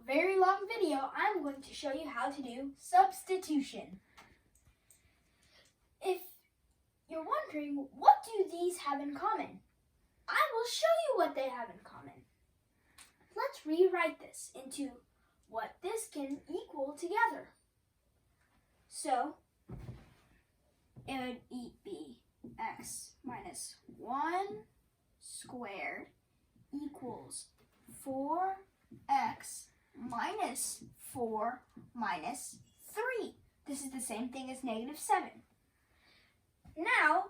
very long video, I'm going to show you how to do substitution. If you're wondering, what do these have in common? I will show you what they have in common. Let's rewrite this into what this can equal together. So, it would be x minus 1 squared equals 4x minus 4 minus 3. This is the same thing as negative 7. Now,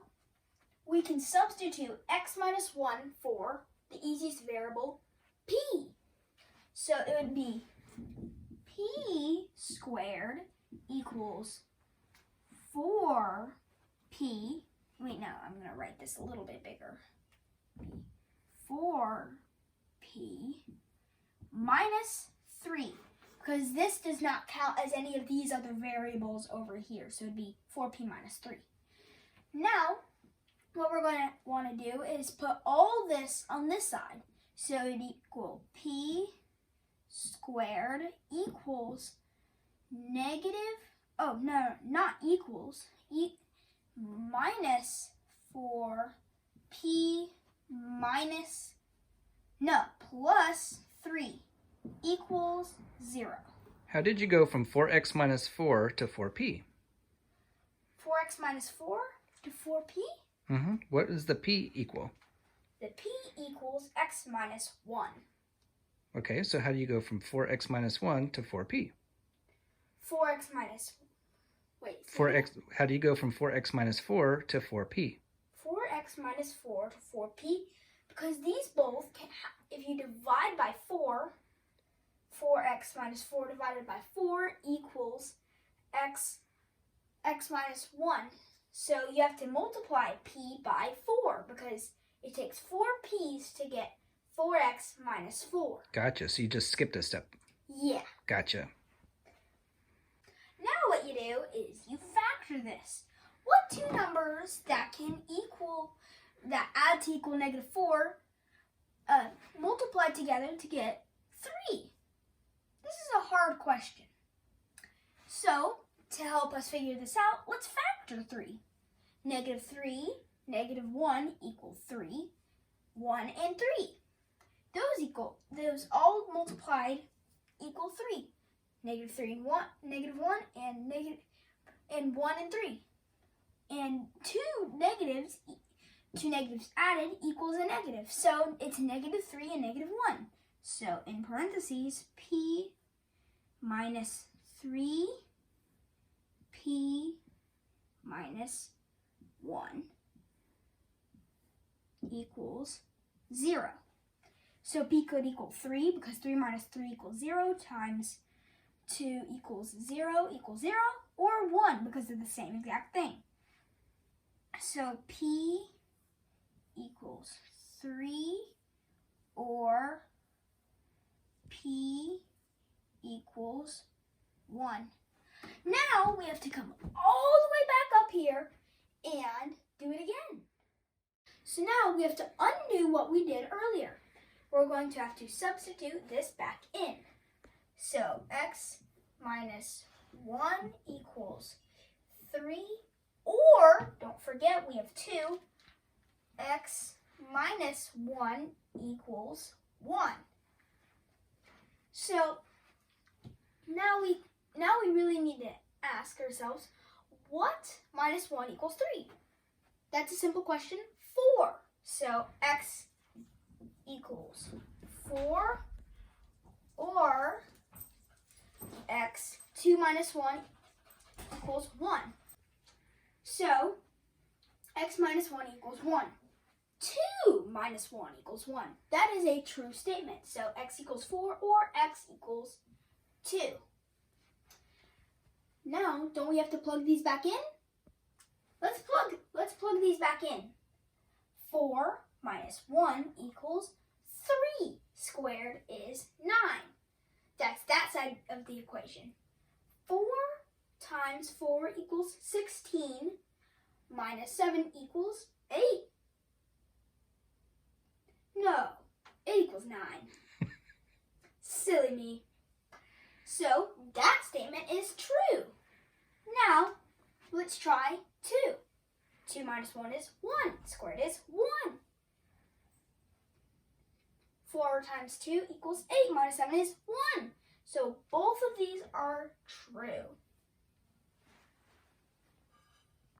we can substitute x minus 1 for the easiest variable, p. So it would be p squared equals 4p. Wait, no, I'm going to write this a little bit bigger. 4p minus 3, because this does not count as any of these other variables over here, so it would be 4p minus 3. Now, what we're going to want to do is put all this on this side, so it would equal p squared equals minus 4p plus 3 equals 0. How did you go from 4x minus 4 to 4p? 4x minus 4 to 4p? What does the p equal? The p equals x minus 1. Okay, so how do you go from 4x minus 1 to 4p? 4x minus... Wait. 4x. How do you go from 4x minus 4 to 4p? 4x minus 4 to 4p, because these both can if you divide by 4, 4x minus 4 divided by 4 equals x minus 1. So you have to multiply p by 4, because it takes 4 p's to get 4x minus 4. Gotcha, so you just skipped a step. Yeah. Gotcha. Now what you do is you factor this. What two numbers that add to equal negative 4 multiply together to get 3? This is a hard question. So, to help us figure this out, let's factor 3. Negative 3, negative 1 equal 3. 1 and 3. Those all multiplied equal 3. Negative 3 and 1, negative 1 and 1 and 3. And two negatives added equals a negative. So it's negative 3 and negative 1. So in parentheses, p minus 3, p minus 1 equals 0. So p could equal 3, because 3 minus 3 equals 0, times 2 equals 0 equals 0, or 1, because they're the same exact thing. So p equals 3, or p equals 1. Now we have to come all the way back up here and do it again. So now we have to undo what we did earlier. We're going to have to substitute this back in. So x minus 1 equals 3, or, don't forget we have 2, x minus 1 equals 1. So now we really need to ask ourselves, what minus 1 equals 3? That's a simple question, 4. So x equals 4, or x 2 minus 1 equals 1. So x minus 1 equals 1. 2 minus 1 equals 1. That is a true statement. So x equals 4 or x equals 2. Now, don't we have to plug these back in? Let's plug these back in. 4 minus 1 equals 3 squared is 9. That's that side of the equation. 4 times 4 equals 16, minus 7 equals 8. No, 8 equals 9. Silly me. So that statement is true. Now, let's try 2. 2 minus 1 is 1. Squared is 1. 4 times 2 equals 8. Minus 7 is 1. So both of these are true.